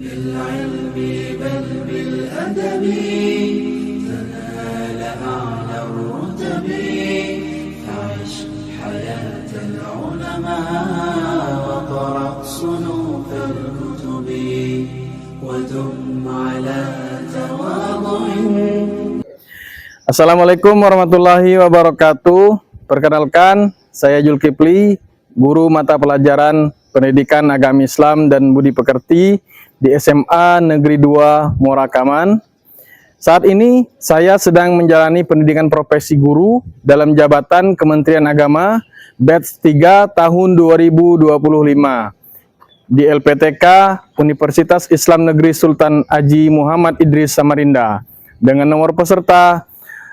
بالعلم بل بالأدب تنال أعلى الرتب فعش حياة العلماء وقرأ صنوف الكتب ودم على تواضع. Assalamualaikum warahmatullahi wabarakatuh. Perkenalkan, saya Zulkifli, guru mata pelajaran Pendidikan Agama Islam dan Budi Pekerti di SMA Negeri 2 Morakaman. Saat ini saya sedang menjalani pendidikan profesi guru dalam jabatan Kementerian Agama batch 3 tahun 2025 di LPTK Universitas Islam Negeri Sultan Haji Muhammad Idris Samarinda dengan nomor peserta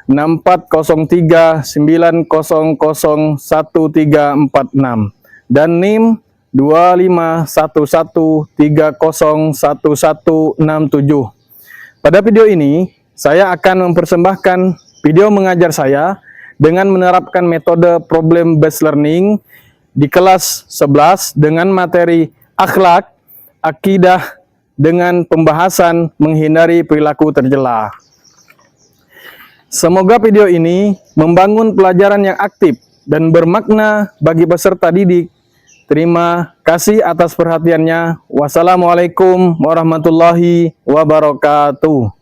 6403900136 dan NIM 2511301167. Pada video ini, saya akan mempersembahkan video mengajar saya dengan menerapkan metode problem based learning di kelas 11 dengan materi akhlak, akidah dengan pembahasan menghindari perilaku tercela. Semoga video ini membangun pelajaran yang aktif dan bermakna bagi peserta didik. Terima kasih atas perhatiannya. Wassalamualaikum warahmatullahi wabarakatuh.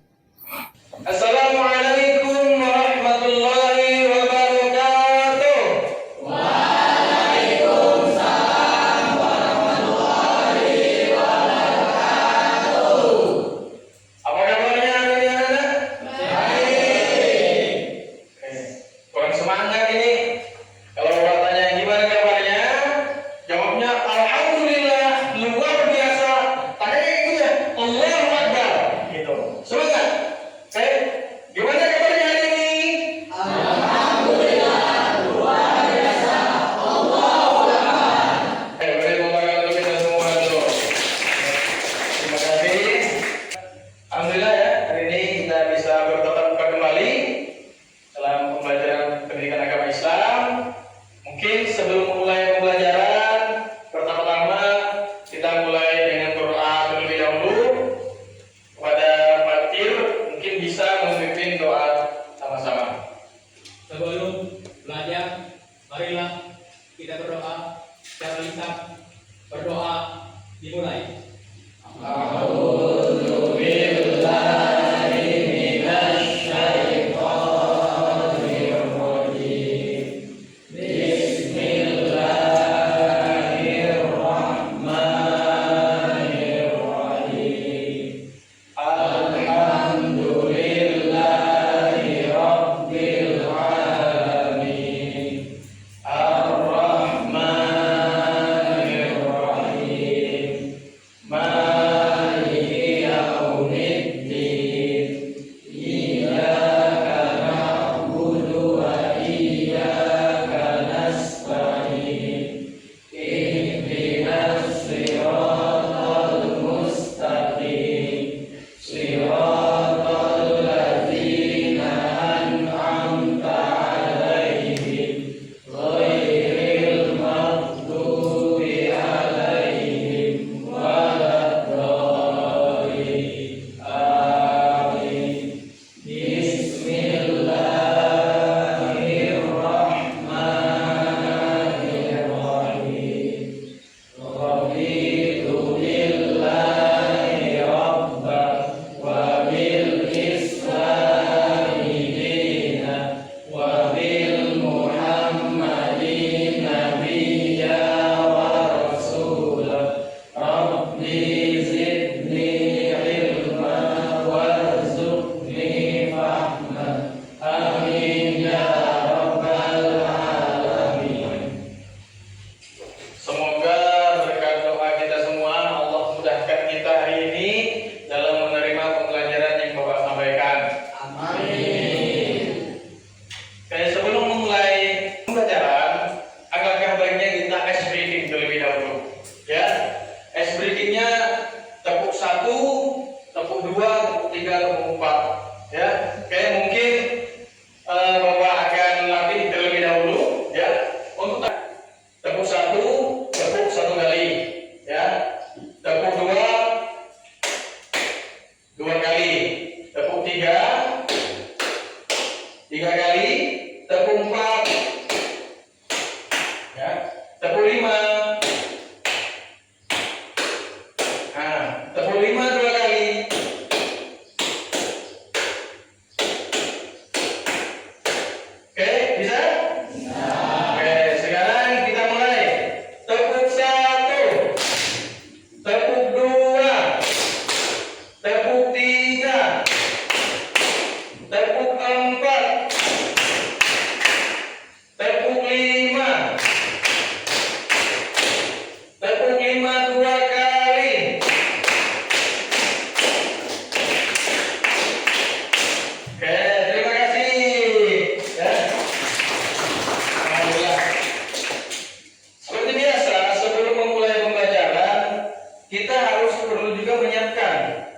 Assalamualaikum warahmatullahi wabarakatuh. Waalaikumsalam warahmatullahi wabarakatuh. Apa kabarnya anak-anak? Baik. Kurang semangat ini. Kalau bapak tanya gimana kabarnya, jawabnya alhamdulillah, luar biasa. Tanya gitu ya, Allahu Akbar. Gitu. Semangat. Oke.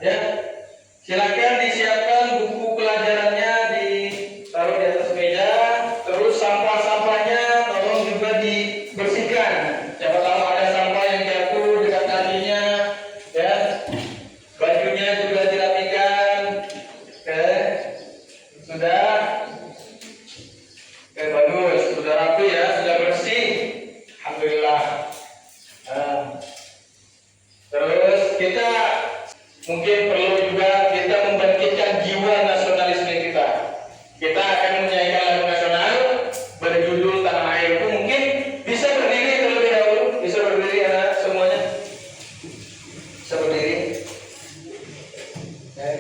Ya, silakan disiapkan buku pelajarannya ditaruh di atas meja. Terus sampah-sampahnya tolong juga dibersihkan. Siapa tahu ada sampah yang jatuh dekat kakinya, ya. Bajunya juga dirapikan. Oke, sudah. Oke, bagus. Sudah rapi ya, sudah bersih. Alhamdulillah. Nah, terus kita mungkin perlu juga kita membangkitkan jiwa nasionalisme kita. Kita akan menyanyikan lagu nasional berjudul Tanah Airku. Mungkin bisa berdiri terlebih dahulu. Bisa berdiri anak semuanya. Bisa berdiri. Oke.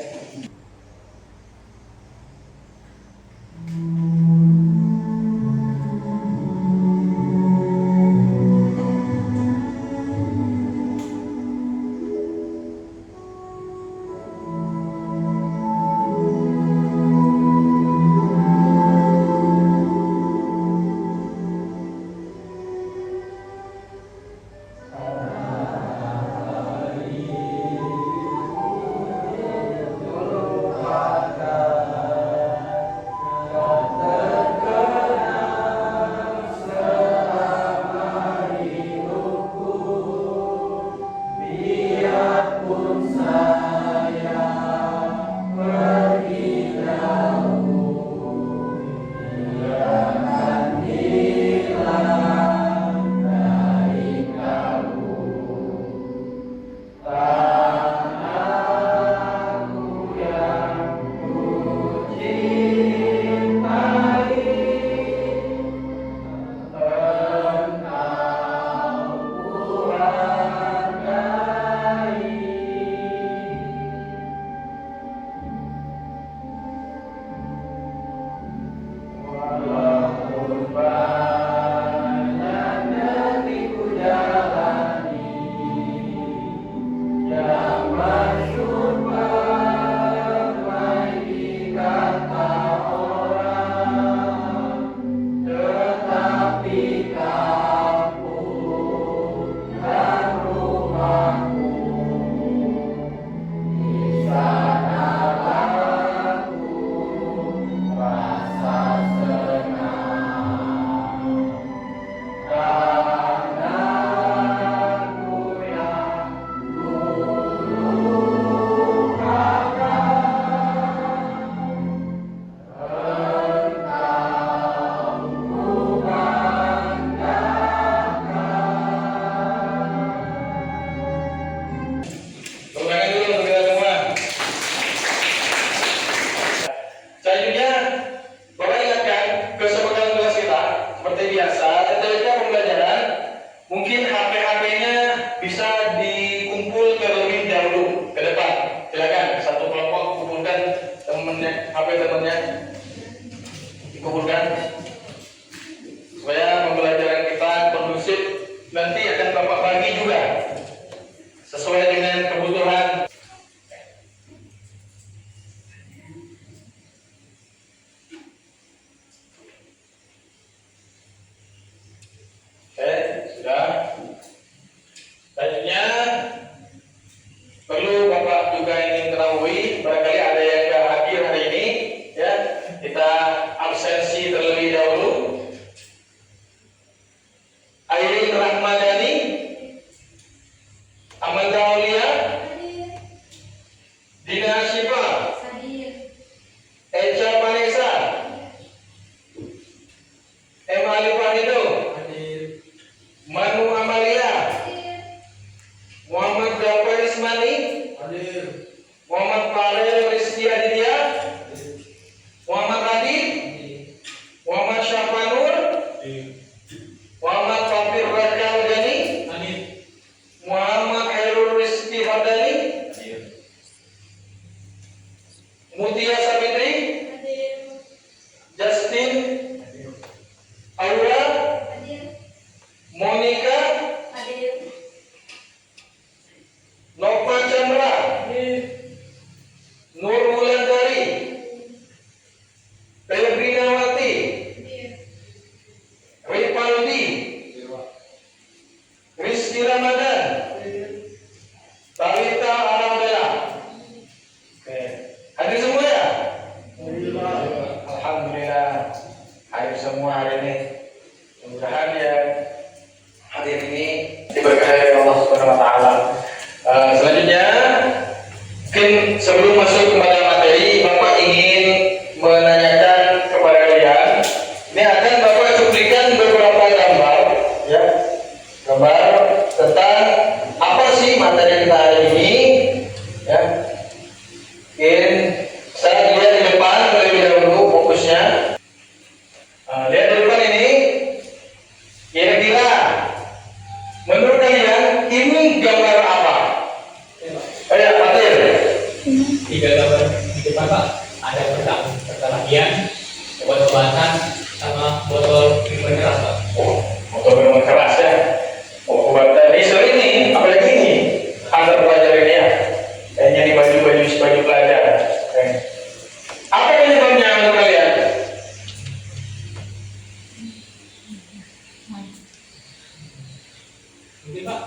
HP temannya dikumpulkan supaya pembelajaran kita kondusif. Nanti akan Bapak bagi juga sesuai dengan kebutuhan. Oke, sudah. Selanjutnya perlu Bapak juga ingin ketahui, barangkali ada yang tidak hadir hari ini, ya, kita absensi terlebih dahulu. Airin Rahmadani, Amanda Aulia, Dina Syifa, Echa Vanessa, Emma Alifahido, Manu Amalia, Muhammad Jafar Ismani, Muhammad Farel Rizky Aditya, Muhammad Radit, Muhammad Syafanur, Muhammad Fafir Raja Udani, Muhammad Hairul Rizky Hardani, Mutia Sabitri, Justin, Aura, Monica, Nova Chandra, Nur Wulandari, Pellegrina Wati, Ripaldi, Rizky Ramadan, Talita Arabella, Mungkin sebelum masuk kepada materi, Bapak ingin menanyakan kepada kalian. Ini akan Bapak cuplikan beberapa gambar, ya, gambar tentang apa sih materi kita hari ini, ya. Mungkin saya lihat di depan terlebih dahulu fokusnya. Lihat di depan ini, kira-kira menurut kalian ini gambar apa? Ya, Fatir. 3 gambar di depan Pak, ada perkelahian, obat-obatan, sama botol minuman keras Pak. Oh, botol minuman keras ya. Oh, obat tadi sore ini, apalagi ini antar pelajar ini ya. Kayaknya di baju pelajar. Oke. Apa penyebabnya menurut kalian? Mungkin Pak,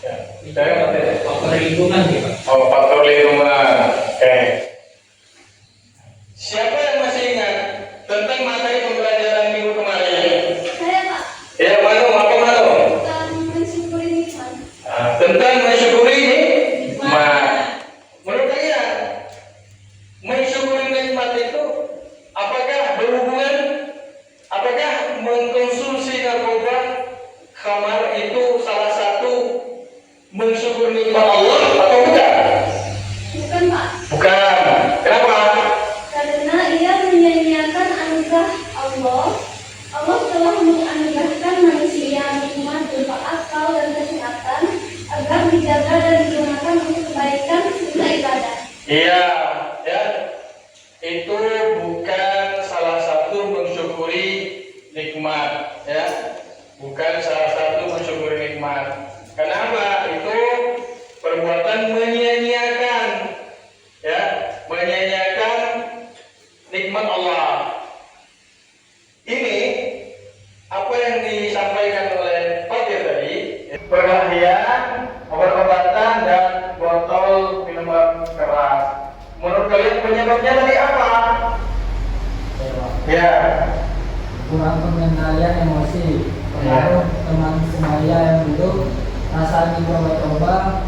Ya, saya faktor lingkungan nih Pak. oh, faktor lingkungan. Oke. Siapa yang masih ingat tentang materi pembelajaran minggu kemarin? Saya Pak, Ya, Manu, apa Manu? tentang mensyukuri nikmat. Tentang mensyukuri nikmat. Menurut kalian, mensyukuri nikmat itu apakah berhubungan? Apakah mengkonsumsi narkoba, khamar itu salah satu mensyukur nikmat Allah atau bukan? Bukan Pak, Bukan. Kenapa? karena ia menyia-nyiakan anugerah Allah. Allah telah menganugerahkan manusia nikmat berupa akal dan kesehatan agar dijaga dan digunakan untuk kebaikan serta ibadah. Iya, ya. Itu bukan salah satu mensyukuri nikmat, ya. Bukan salah satu mensyukuri nikmat. Kenapa? Itu perbuatan menyia-nyiakan, ya, menyia-nyiakan nikmat Allah. Ini apa yang disampaikan oleh Fatir tadi, perkelahian, obat-obatan dan botol minuman keras. Menurut kalian penyebabnya tadi apa? Ya, Kurang pengendalian emosi, pengaruh teman semaya yang duduk, rasa ingin coba-coba,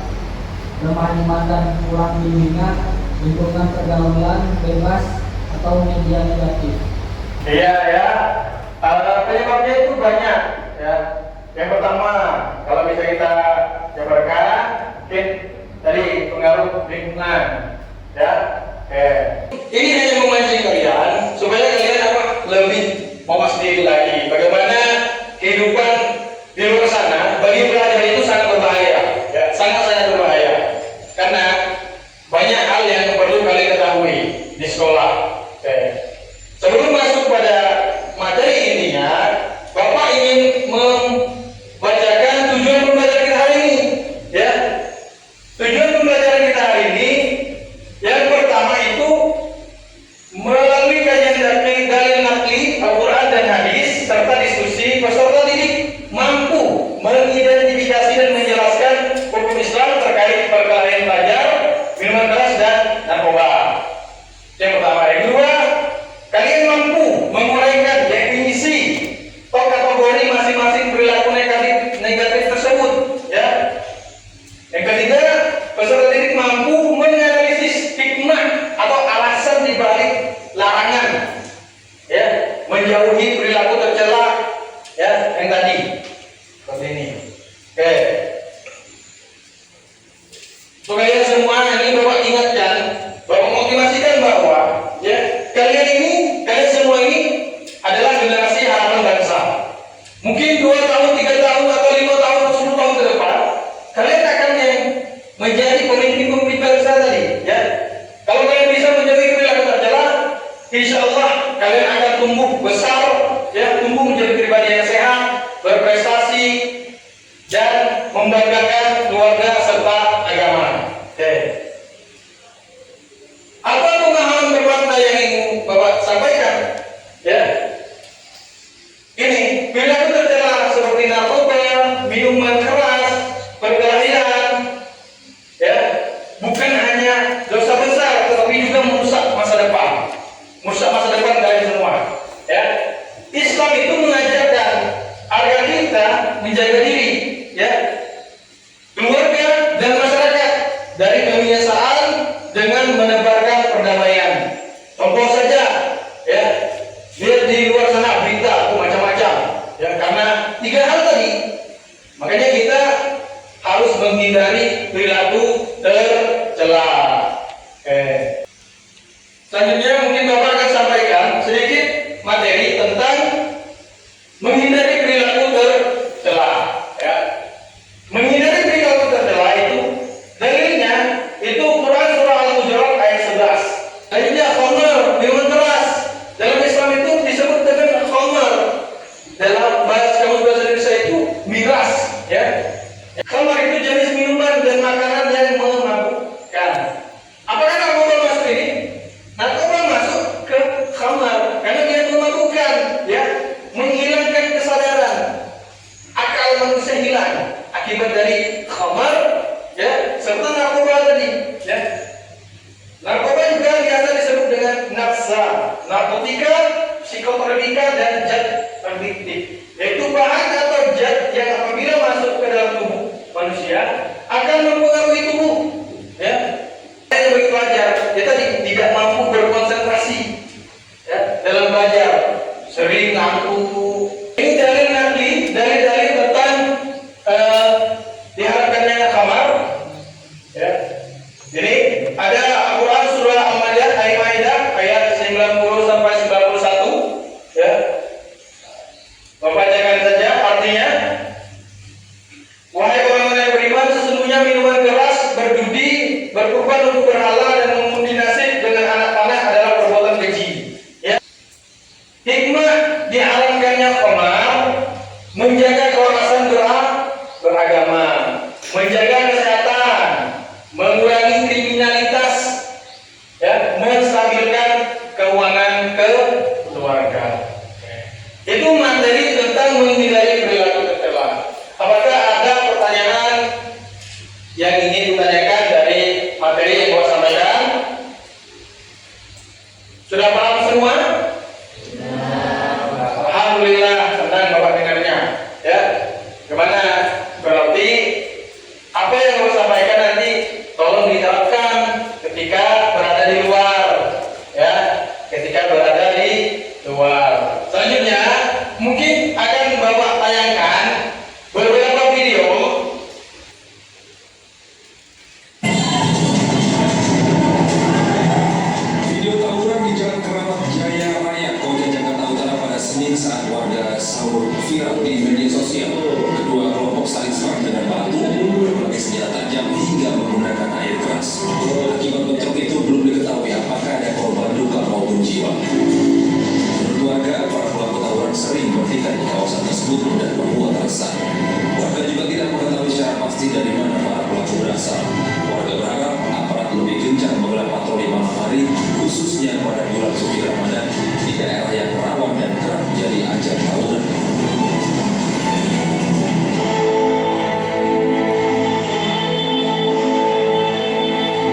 lemah iman dan kurang bimbingan, lingkungan pergaulan bebas atau media negatif. iya ya. Penyebabnya itu banyak, ya. Yang pertama, kalau bisa kita jabarkan, mungkin tadi pengaruh lingkungan, ya. Oke. Ini hanya memancing kalian supaya kalian apa? Lebih mawas diri lagi. Bagaimana kehidupan di luar sana bagi pelajar itu sangat berbahaya, ya, sangat berbahaya. Karena banyak hal yang perlu kalian ketahui di sekolah. Oke. Sebelum masuk pada materi intinya, Bapak ingin membacakan tujuan pembelajaran kita hari ini, ya. Tujuan pembelajaran kita hari ini yang pertama itu melalui kajian dalil nakli Al-Quran dan hadis serta diskusi, peserta didik mampu mengidentifikasi dan menjelaskan hukum Islam terkait perkelahian pelajar, minuman keras dan narkoba. Yang pertama. Yang kedua, kalian mampu menguraikan definisi atau kategori masing-masing perilaku negatif tersebut, ya. Yang ketiga, peserta didik mampu menganalisis hikmah atau alasan di balik larangan, ya, menjauhi perilaku tercela, ya, yang tadi seperti ini. Oke. Supaya semua ini Bapak ingatkan, Bapak motivasikan bahwa, ya, kalian semua ini adalah generasi harapan bangsa. Mungkin 2 tahun, 3 tahun, atau 5 tahun, atau 10 tahun ke depan, kalian akan yang menjadi pemimpin bangsa tadi, ya. Kalau kalian bisa menjauhi perilaku tercela, insya Allah kalian akan tumbuh besar, ya, tumbuh menjadi pribadi yang sehat, berprestasi, dan membanggakan keluarga serta agama. Oke. Apa pemahaman bermakna yang ingin Bapak sampaikan? Ya. Ini perilaku tercela seperti narkoba, minuman keras, perkelahian, ya, bukan hanya dosa besar, tetapi juga merusak masa depan kalian semua. Ya. Islam itu mengajarkan agar kita menjaga diri, ya, keluarga dan masyarakat dari kebiasaan dengan menebarkan perdamaian. Contoh saja, ya, lihat di luar sana berita macam-macam, ya, karena 3 hal tadi. Makanya kita harus menghindari perilaku tercela. Oke. Selanjutnya mungkin Bapak akan sampaikan sedikit materi tentang menghindari perilaku tercela. Ya. Menghindari perilaku tercela itu dalilnya itu Quran surah Al-Hujurat ayat 11. Dalilnya khamar, minuman keras. Dalam Islam itu disebut dengan khamar. Dalam bahasa Indonesia itu miras, ya. Khamar itu jenis minuman dan makanan yang memabukkan. Apakah narkoba masuk ini? Narkoba masuk ke khamar karena dia memabukkan, ya, menghilangkan kesadaran, akal manusia hilang akibat dari khamar, ya, serta narkoba tadi, ya. Narkoba juga biasa disebut dengan nafsa, narkotika, psikotropika, dan zat adiktif, yaitu bahan atau zat yang apabila masuk ke dalam tubuh manusia akan mempengaruhi tubuh, ya. Yang begitu wajar, dia tadi tidak mampu berkonsentrasi, ya, dalam belajar, sering ngantuk. Ini dalil nakli, dalil-dalil tentang diharapkannya khamar, ya. Jadi ada Al-Quran surah Al-Maidah ayat 90 sampai 91, ya. Membacakan saja artinya. Wahai orang-orang yang beriman, sesungguhnya minuman keras, berjudi, berkurban untuk berhala, dan mengundi nasib dengan anak panah adalah perbuatan keji. Ya. Hikmah diharamkannya khamar menjaga kewawasan beragama, menjaga kesehatan, mengurangi kriminalitas, ya, menstabilkan keuangan keluarga. Itu materi tentang menghindari perilaku tercela. Apakah ada pertanyaan yang ingin ditanyakan dari materi yang Bapak sampaikan? Sudah paham semua? Alhamdulillah, senang Bapak dengarnya. Ya, gimana? Berarti apa yang Bapak sampaikan nanti tolong diterapkan ketika berada di luar, ya, ketika berada di luar. Selanjutnya mungkin akan Bapak tayangkan beberapa video. Video tawuran di Jalan Keramat Jaya Raya, Koja, Jakarta Utara pada Senin saat warga sahur viral di media sosial. Kedua kelompok saling serang dengan batu, berbagai senjata tajam hingga menggunakan air keras. Akibat bentrok itu belum diketahui apakah ada korban luka maupun jiwa. Menurut warga, para pelaku tawuran sering bertikai di kawasan tersebut dan membuat resah. Warga juga tidak mengetahui secara pasti dari mana para pelaku berasal. Warga berharap aparat lebih gencar menggelar patroli malam hari, khususnya pada bulan suci Ramadan di daerah yang rawan dan kerap menjadi ajang tawuran.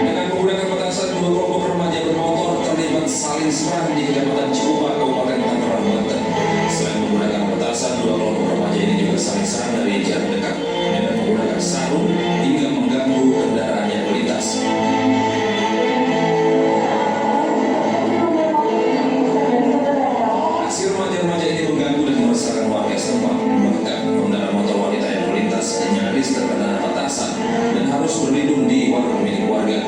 Dengan menggunakan petasan, dua kelompok remaja bermotor terlibat saling serang di Kecamatan Ciupa, Kabupaten Tangerang, Banten. Selain menggunakan petasan, dua kelompok remaja ini juga saling serang dari jarak dekat dengan menggunakan sarung hingga mengganggu kendaraan yang melintas. Aksi remaja-remaja ini mengganggu dan meresahkan warga setempat. Bahkan pengendara motor wanita yang melintas nyaris terkena petasan dan harus berlindung di warung milik warga.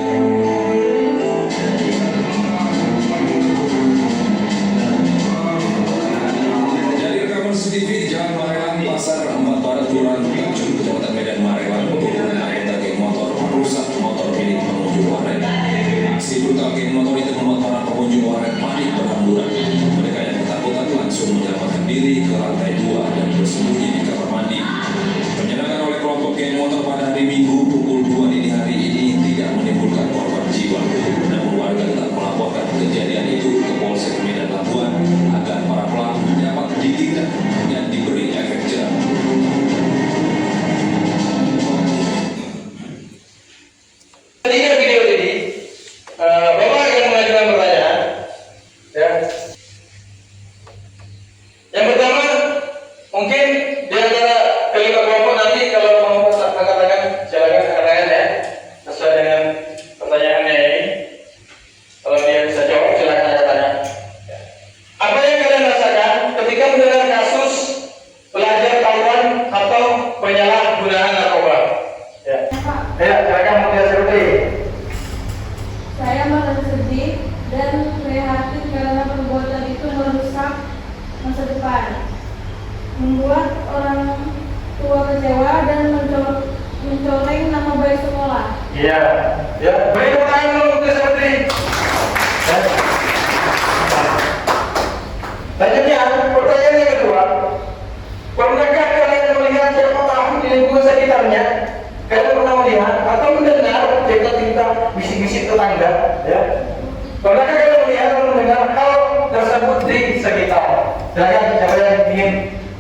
sedih dan prihatin karena perbuatan itu merusak masa depan, membuat orang tua kecewa dan mencoreng nama baik sekolah. Iya, ya. Beri tepuk tangan dulu untuk seperti. Selanjutnya, pertanyaan yang kedua, pernahkah kalian melihat siapapun di lingkungan sekitarnya? Kalian pernah melihat atau mendengar cerita-cerita bisik-bisik tetangga? Ya. Pernahkah kalian melihat atau mendengar hal tersebut di sekitar? Silakan, siapa yang ingin?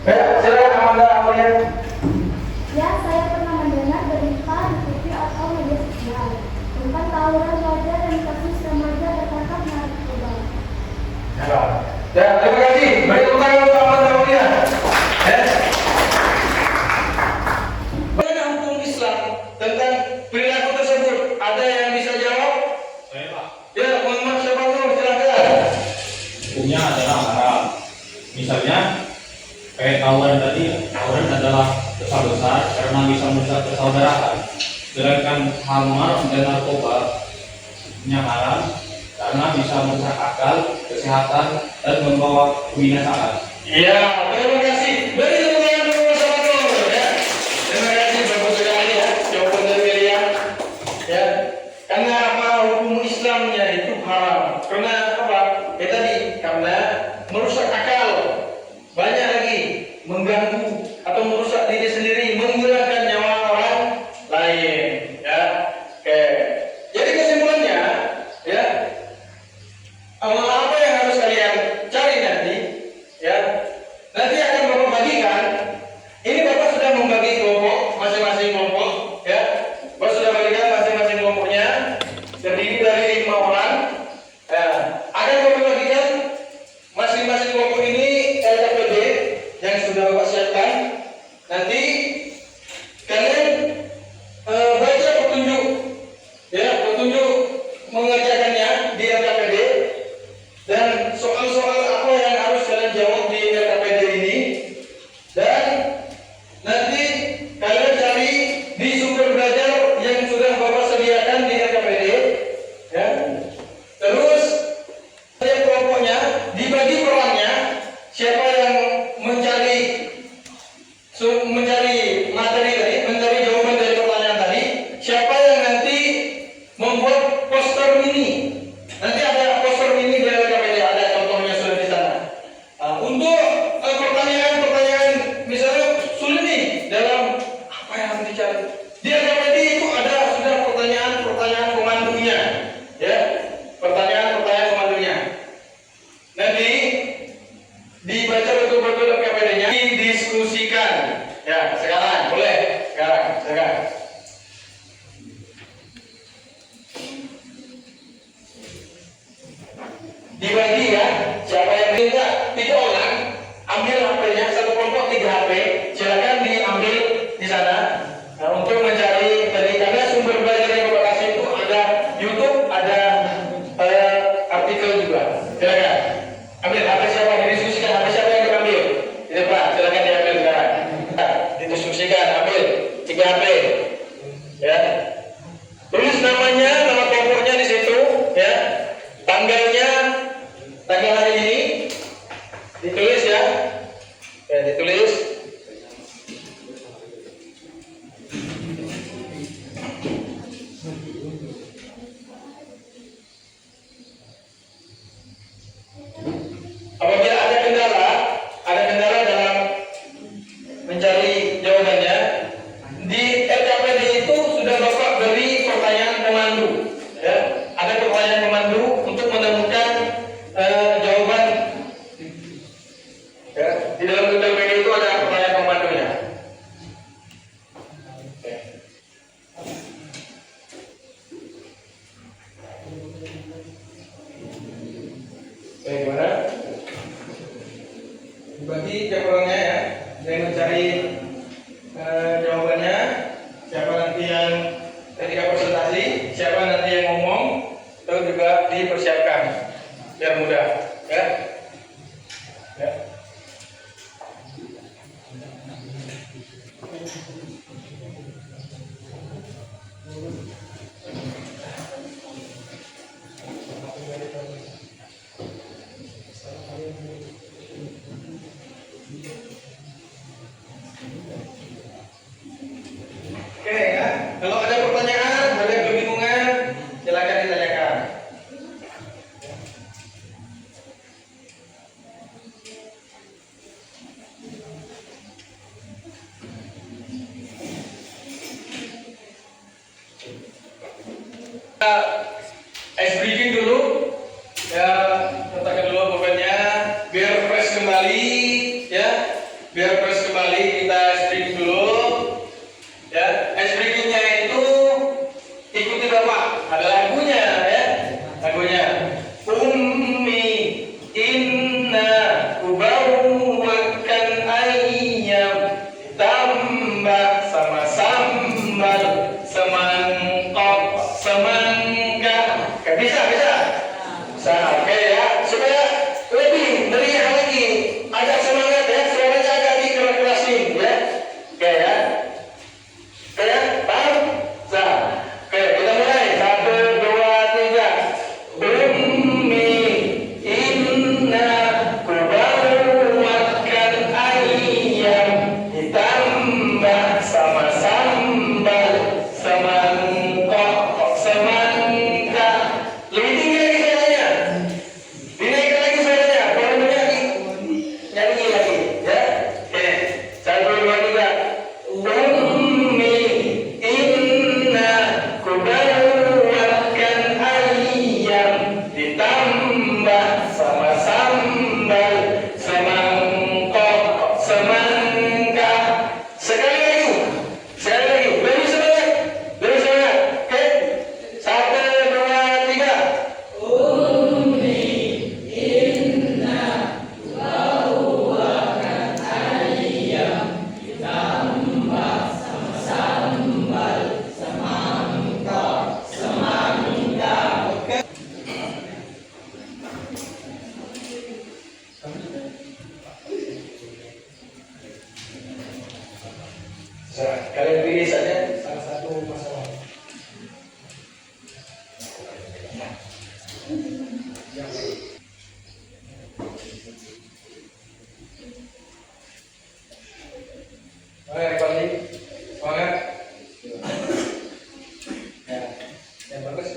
Ya, silakan Amanda Amalia. Ya, saya pernah mendengar berita di TV atau media sosial tentang tawuran pelajar dan kasus remaja tertangkap narkoba. Ya, terima kasih. Beri tepuk tangan untuk Amanda Amalia. Ya. Bagaimana hukum Islam tentang perilaku tersebut? Ada yang bisa jawab? Saya Pak, Ya, Muhammad siapa dulu? Silakan. hukumnya adalah haram. Misalnya kayak tawuran tadi, tawuran adalah dosa besar karena bisa merusak persaudaraan. Sedangkan khamar dan narkoba nya haram karena bisa merusak akal, kesehatan, dan membawa kebinasaan. Iya, terima kasih. Beri tepuk tangan dulu bersama dulu, ya. Terima kasih bagus sekali ya jawaban dari William. Ya, karena apa hukum Islamnya itu haram? Karena apa? Ya tadi karena merusak akal. Banyak lagi mengganggu atau merusak diri sendiri, menghilangkan nyawa orang lain. Ya, oke. Jadi kesimpulannya, ya. Apa yang harus kalian cari nanti, ya? Nanti akan Bapak bagikan. Ini Bapak sudah membagi kelompok, masing-masing kelompok, ya. Bapak sudah bagikan masing-masing kelompoknya, terdiri dari 5 orang. Ya. Akan Bapak bagikan masing-masing kelompok ini LKPD yang sudah Bapak siapkan. Nanti kalian baca petunjuk, ya, petunjuk mengerjakannya di LKPD. Dan soal-soal apa yang harus kalian jawab di LKPD ini. Dan nanti kalian cari di sumber belajar yang sudah Bapak sediakan di LKPD, ya. Terus setiap kelompoknya dibagi perannya. Siapa yang mencari materi tadi, mencari jawaban dari pertanyaan tadi. Siapa yang nanti membuat poster mini. Nanti ada poster mini di LKPD, ada contohnya sudah di sana. Untuk pertanyaan-pertanyaan misalnya sulit nih dalam apa yang harus dicari. Di LKPD itu ada sudah pertanyaan-pertanyaan pemandunya, ya, pertanyaan-pertanyaan pemandunya. Nanti dibaca betul-betul LKPD-nya, didiskusikan. Ya, sekarang boleh, sekarang. Dibagi ya, siapa yang minta 3 orang ambil HP-nya, satu kelompok 3 HP, silakan diambil di sana. Nah, untuk mencari tadi karena sumber belajar yang Bapak kasih itu ada YouTube, ada artikel juga. Silakan ambil HP siapa, didiskusikan HP siapa yang diambil di depan, silakan diambil sekarang. Nah, didiskusikan, ambil 3 HP, ya. Tulis namanya, nama kelompoknya di situ, ya. Tanggal hari ini ditulis ya, ditulis. Apabila ada kendala dalam mencari jawabannya, di LKPD itu sudah Bapak beri pertanyaan pemandu, ya. Ada pertanyaan pemandu untuk menemukan jawaban. Ya, di dalam LKPD itu ada pertanyaan pemandunya. Gimana? Dibagi jawabannya ya, yang mencari jawabannya. Siapa nanti yang ketika presentasi, siapa nanti yang ngomong, itu juga dipersiapkan biar mudah, ya. Ya. bisa, bisa. Bisa, oke ya. Supaya lebih meriah lagi, agak semangat ya, suaranya agak dikeras-kerasin ya. Oke ya. Oke ya, paham? Nah, oke kita mulai. 1, 2, 3. Ummi inna kubawatkan ayam ditambah sama sambal semangkok semangka. Lebih tinggi lagi suaranya, dinaikkan lagi suaranya, volumenya nyanyi lagi ya. Oke, 1, 2, 3. Ummi inna kubawatkan ayam ditambah sama sambal semangkok semangka. Sekali lagi, lebih semangat, lebih semangat. Oke, 1, 2, 3. Nah, kalian pilih saja salah satu masalah. Oke, Pandi, semangat. Ya, yang bagus.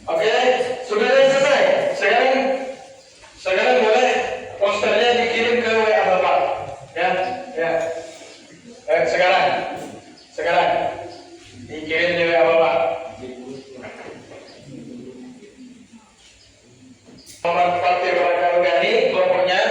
Oke, sudah selesai. Sekarang boleh posternya dikirim ke WA Bapak. Ya, ya. Sekarang dikirim di WA Bapak. Muhammad Fakir Barakaugani kelompoknya,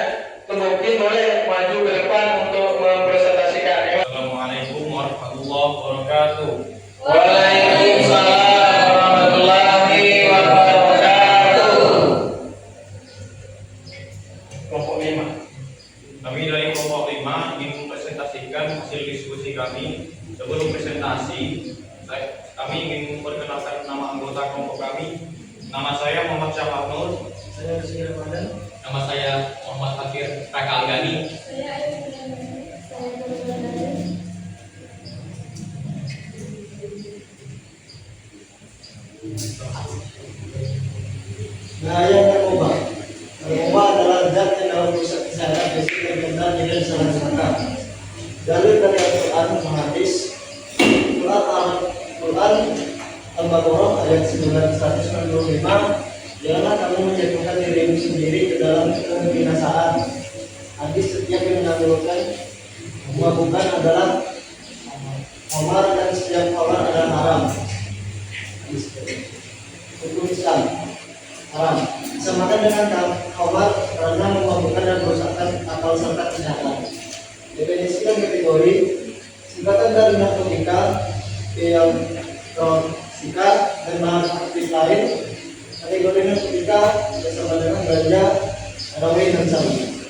mungkin boleh maju ke depan untuk mempresentasikan. Ya. Assalamualaikum warahmatullahi wabarakatuh. Waalaikumsalam warahmatullahi wabarakatuh. Kelompok 5. Kami dari kelompok 5 ingin mempresentasikan hasil diskusi kami. Sebelum presentasi, kami ingin memperkenalkan nama anggota kelompok kami. Nama saya Muhammad Syahab Nur. Saya Rizky Ramadan. Nama saya Muhammad Fakir Barakaugani. Saya Ayu Putranadi. Saya Putranadi. Bahaya narkoba. Narkoba adalah zat yang dalam rusak kesehatan fisik dan mental dengan salah sangka. Dalil dari Al-Quran hadis Quran Al-Baqarah ayat 995. Janganlah kamu menjatuhkan dirimu sendiri ke dalam kebinasaan. Hadis setiap yang menangguhkan memabukkan adalah khamar dan setiap khamar adalah haram. Hukum Islam haram disamakan dengan khamar karena memabukkan dan merusakkan akal serta kesehatan. Definisi dan kategori singkatan dari narkotika yang toksika dan bahan aktif lain. Kategori narkotika bersama dengan ganja, heroin dan sabu.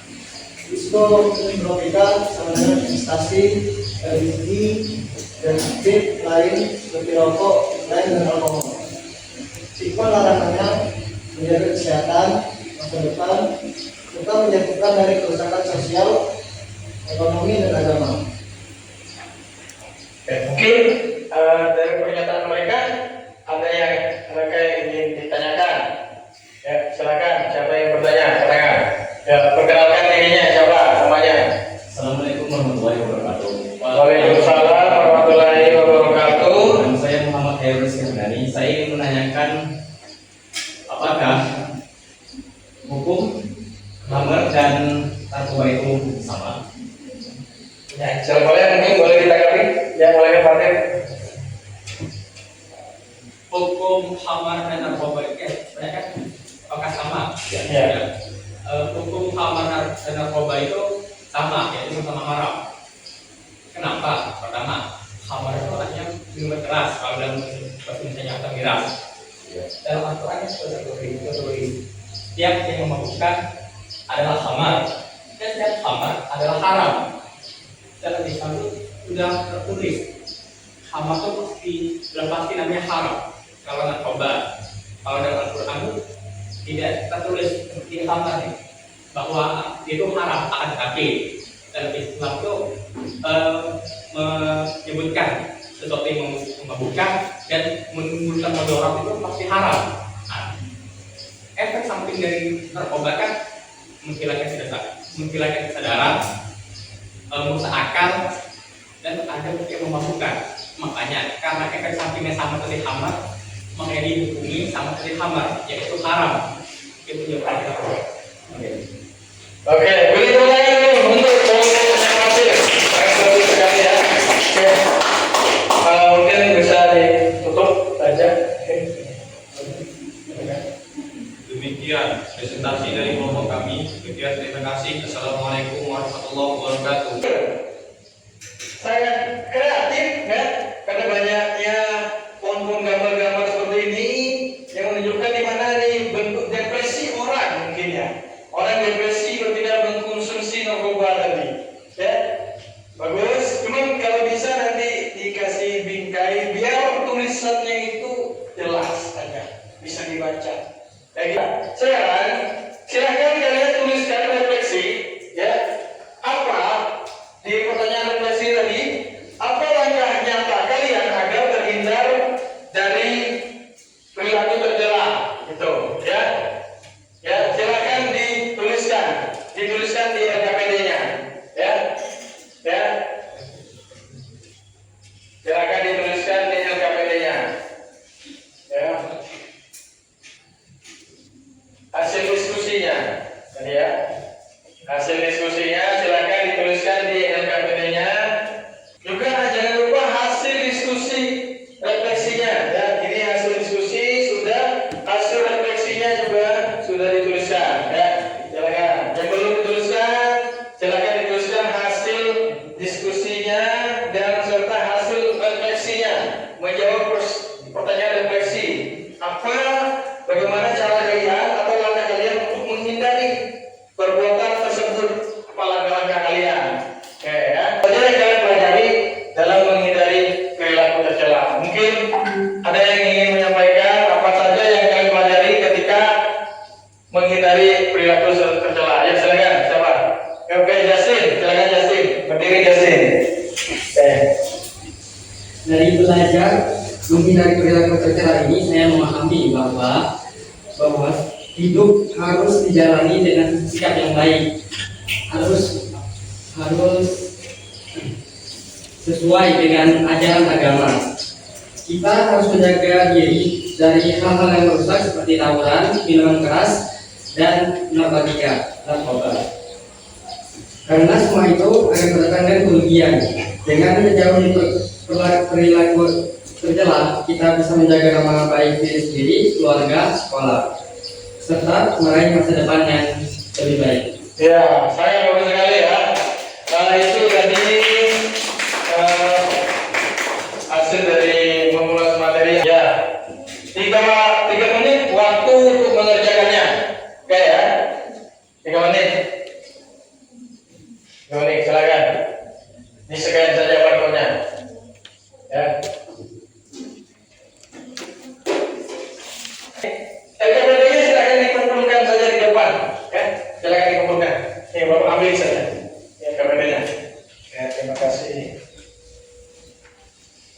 Psikotropika sama dengan ekstasi, LSD dan aktif lain seperti rokok lain dan alkohol. Stigma larangannya menjaga kesehatan masa depan serta menjatuhkan dari kerusakan sosial, ekonomi dan agama. Mungkin dari pernyataan mereka ada yang mereka ingin ditanyakan. Ya, silakan. Siapa yang bertanya? Silakan. Ya, perkenalkan dirinya siapa namanya. Assalamualaikum warahmatullahi wabarakatuh. Waalaikumsalam warahmatullahi wabarakatuh. Nama saya Muhammad Hairul Syahbani. Saya ingin menanyakan apakah hukum khamar dan narkoba itu sama? Ya, silakan mungkin boleh ditanggapi. Yang boleh Fatir. Hukum khamar dan narkoba itu sebenarnya apakah sama? Ya. Hukum khamar dan narkoba itu sama, yaitu sama haram. Kenapa? Pertama, khamar itu artinya minuman keras. Kalau dalam bahasa Indonesia atau miras. Dalam Al-Quran kategori setiap yang memabukkan adalah khamar dan setiap khamar adalah haram. Dalam Islam itu sudah tertulis Hama itu pasti namanya haram. Kalau narkoba, kalau dalam Al-Quran itu tidak tertulis seperti hama nih, bahwa itu haram, akan tetapi dalam Islam itu menyebutkan sesuatu yang memabukkan dan menimbulkan mudarat itu pasti haram. Nah, efek samping dari narkoba kan menghilangkan kesadaran, merusak akal, dan ada yang memabukkan. Makanya karena efek sampingnya sama seperti khamar, makanya dihukumi sama seperti khamar, yaitu haram. Itu jawaban kita. Oke, boleh mulai dulu untuk yang masih sekali ya. Oke, mungkin bisa ditutup saja. Demikian presentasi dari kelompok kami. Sekian, terima kasih. Assalamualaikum warahmatullahi wabarakatuh. Sangat kreatif ya, karena banyaknya font-font gambar-gambar seperti ini yang menunjukkan di mana nih bentuk depresi orang mungkin ya. Orang depresi kalau tidak mengkonsumsi narkoba tadi, ya bagus. Cuman kalau bisa nanti dikasih bingkai biar tulisannya itu jelas aja, bisa dibaca. Sekarang silahkan kalian tuliskan refleksi, ya apa di pertanyaan refleksi tadi, apa langkah nyata kalian agar terhindar dari perilaku tercela, gitu, ya. Ya, silakan dituliskan di LKPD-nya, ya, ya. Silakan dituliskan di LKPD-nya, ya. Hasil diskusinya, tadi ya. Hasil diskusinya silakan dituliskan di LKPD-nya. Juga jangan lupa hasil diskusi refleksinya, ya. Ini hasil diskusi sudah, hasil refleksinya juga sudah dituliskan, ya. Silakan. Yang belum dituliskan, silakan dituliskan hasil diskusinya dan serta hasil refleksinya. Menjawab pertanyaan refleksi. Bagaimana cara kalian atau langkah kalian untuk menghindari perbuatan tersebut? Apa langkah-langkah kalian? Oke, ya. Apa yang kalian pelajari dalam menghindari perilaku tercela? Mungkin ada yang ingin menyampaikan apa saja yang kalian pelajari ketika menghindari perilaku tercela. Ya, silakan. Siapa? Oke, Jasin. Silakan Jasin. Berdiri Jasin. Dari belajar menghindari perilaku tercela ini, saya memahami bahwa hidup harus dijalani dengan sikap yang baik, harus sesuai dengan ajaran agama. Kita harus menjaga diri dari hal-hal yang merusak seperti tawuran, minuman keras, dan narkoba. Karena semua itu akan mendatangkan kerugian. Dengan menjauhi perilaku tercela, kita bisa menjaga nama baik diri sendiri, keluarga, sekolah, serta meraih masa depan yang lebih baik. Ya, saya bagus sekali ya. Itu tadi hasil dari mengulas materi. Ya, 3 menit waktu untuk mengerjakannya. Oke ya, 3 menit. 3 menit, silakan. Disegani saja waktunya. Ya. LKPD-nya silakan dikumpulkan saja di depan, ya. Silakan dikumpulkan. Nih, Bapak ambil saja LKPD-nya. Ya, terima kasih.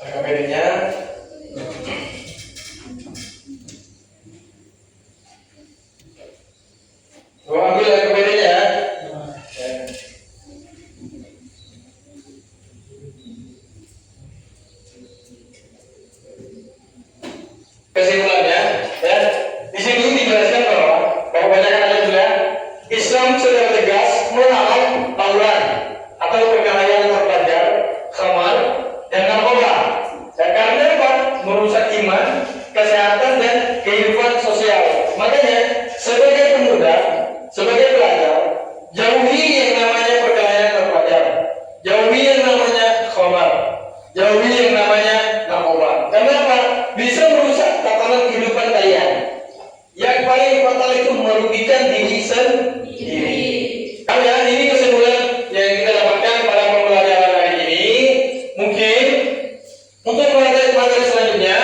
LKPD-nya. Gua ambil LKPD-nya. Ya. Kesimpulannya, ya, di sini dijelaskan bahwa kebanyakan ada juga Islam sudah tegas melarang tawuran atau perkelahian antar pelajar, khamar, dan narkoba. Ya, karena apa? Merusak iman, kesehatan, dan kehidupan sosial. Makanya sebagai pemuda, sebagai pelajar, jauhi yang namanya perkelahian antar pelajar, jauhi yang namanya khamar, jauhi yang namanya narkoba. Karena apa? Bisa merusak tatanan kehidupan kalian. Yang paling fatal itu merugikan diri sendiri. Kalian, ini kesimpulan yang kita dapatkan pada pembelajaran hari ini. Mungkin Untuk materi selanjutnya,